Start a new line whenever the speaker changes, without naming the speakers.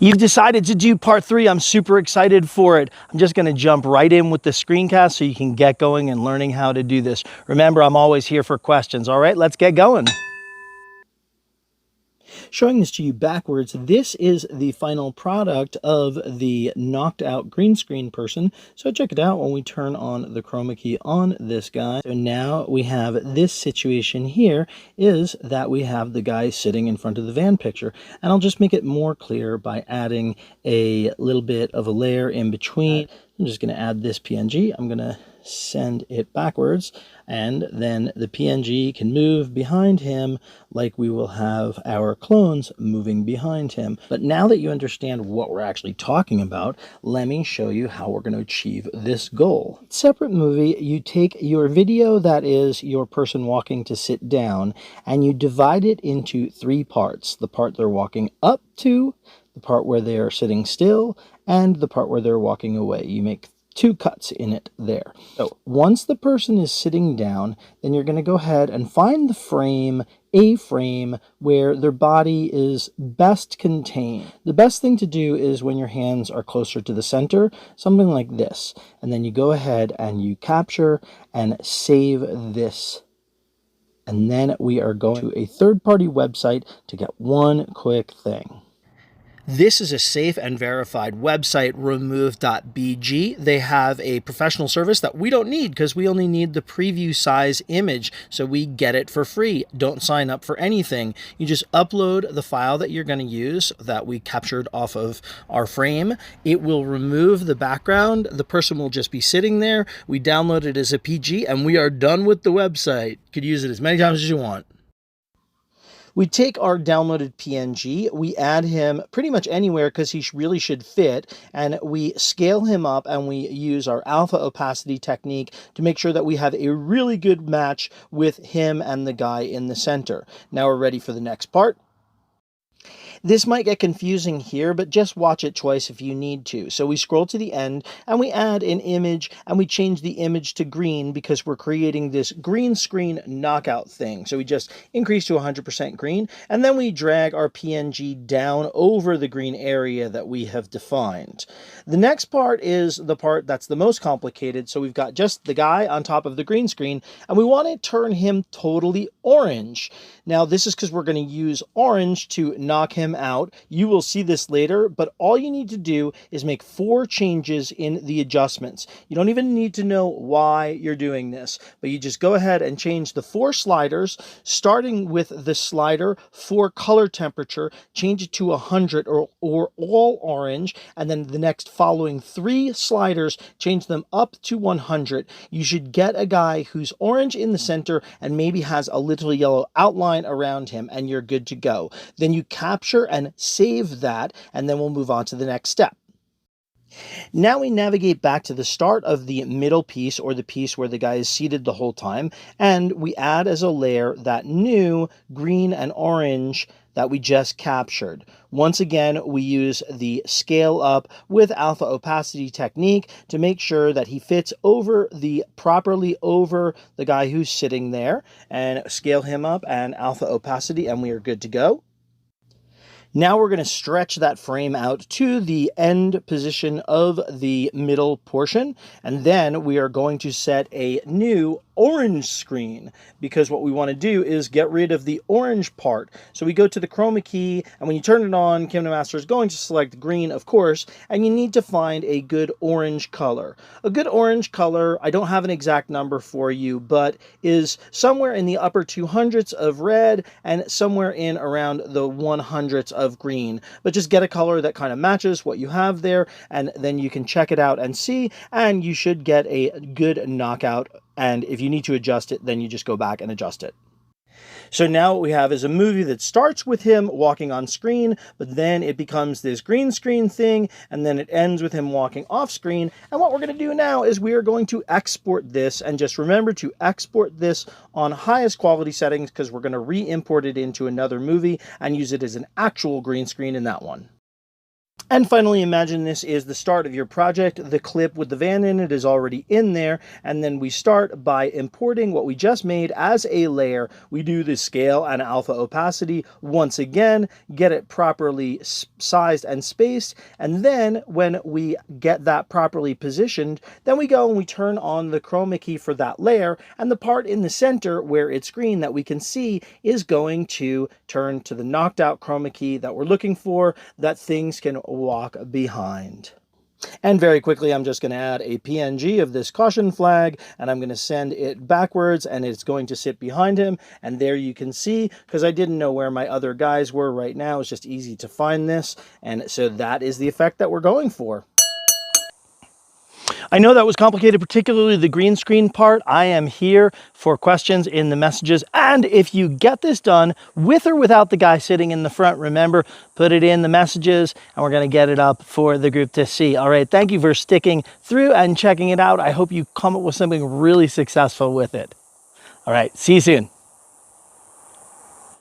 You've decided to do part 3. I'm super excited for it. I'm just going to jump right in with the screencast so you can get going and learning how to do this. Remember, I'm always here for questions. All right, let's get going. Showing this to you backwards, this is the final product of the knocked out green screen person. So check it out when we turn on the chroma key on this guy. So now we have this situation here is that we have the guy sitting in front of the van picture. And I'll just make it more clear by adding a little bit of a layer in between. I'm just going to add this PNG. I'm going to send it backwards, and then the PNG can move behind him like we will have our clones moving behind him. But now that you understand what we're actually talking about, let me show you how we're going to achieve this goal. Separate movie, you take your video that is your person walking to sit down, and you divide it into 3 parts. The part they're walking up to, the part where they are sitting still, and the part where they're walking away. You make 2 cuts in it there. So once the person is sitting down, then you're going to go ahead and find the frame, a frame where their body is best contained. The best thing to do is when your hands are closer to the center, something like this. And then you go ahead and you capture and save this. And then we are going to a third-party website to get one quick thing. This is a safe and verified website, remove.bg. They have a professional service that we don't need because we only need the preview size image, so we get it for free. Don't sign up for anything. You just upload the file that you're going to use that we captured off of our frame. It will remove the background. The person will just be sitting there. We download it as a PG, and we are done with the website. You could use it as many times as you want. We take our downloaded PNG, we add him pretty much anywhere because he really should fit, and we scale him up and we use our alpha opacity technique to make sure that we have a really good match with him and the guy in the center. Now we're ready for the next part. This might get confusing here, but just watch it twice if you need to. So we scroll to the end and we add an image and we change the image to green because we're creating this green screen knockout thing. So we just increase to 100% green, and then we drag our PNG down over the green area that we have defined. The next part is the part that's the most complicated. So we've got just the guy on top of the green screen and we want to turn him totally orange. Now this is because we're going to use orange to knock him out. You will see this later, but all you need to do is make 4 changes in the adjustments. You don't even need to know why you're doing this, but you just go ahead and change the 4 sliders, starting with the slider for color temperature, change it to 100 or all orange, and then the next following 3 sliders, change them up to 100. You should get a guy who's orange in the center and maybe has a little yellow outline around him, and you're good to go. Then you capture and save that, and then we'll move on to the next step. Now we navigate back to the start of the middle piece, or the piece where the guy is seated the whole time, and we add as a layer that new green and orange that we just captured. Once again, we use the scale up with alpha opacity technique to make sure that he fits properly over the guy who's sitting there, and scale him up and alpha opacity, and we are good to go. Now we're going to stretch that frame out to the end position of the middle portion, and then we are going to set a new orange screen, because what we want to do is get rid of the orange part. So we go to the chroma key, and when you turn it on, Kinemaster is going to select green, of course, and you need to find a good orange color. A good orange color, I don't have an exact number for you, but is somewhere in the upper 200s of red and somewhere in around the 100s of green. But just get a color that kind of matches what you have there, and then you can check it out and see, and you should get a good knockout. And if you need to adjust it, then you just go back and adjust it. So now what we have is a movie that starts with him walking on screen, but then it becomes this green screen thing, and then it ends with him walking off screen. And what we're going to do now is we are going to export this, and just remember to export this on highest quality settings, because we're going to re-import it into another movie and use it as an actual green screen in that one. And finally, imagine this is the start of your project. The clip with the van in it is already in there. And then we start by importing what we just made as a layer. We do the scale and alpha opacity once again, get it properly sized and spaced. And then when we get that properly positioned, then we go and we turn on the chroma key for that layer. And the part in the center where it's green that we can see is going to turn to the knocked out chroma key that we're looking for, that things can walk behind. And very quickly, I'm just going to add a PNG of this caution flag, and I'm going to send it backwards, and it's going to sit behind him. And there you can see, because I didn't know where my other guys were right now, it's just easy to find this. And so that is the effect that we're going for. I know that was complicated, particularly the green screen part. I am here for questions in the messages. And if you get this done with or without the guy sitting in the front, remember, put it in the messages and we're going to get it up for the group to see. All right. Thank you for sticking through and checking it out. I hope you come up with something really successful with it. All right. See you soon.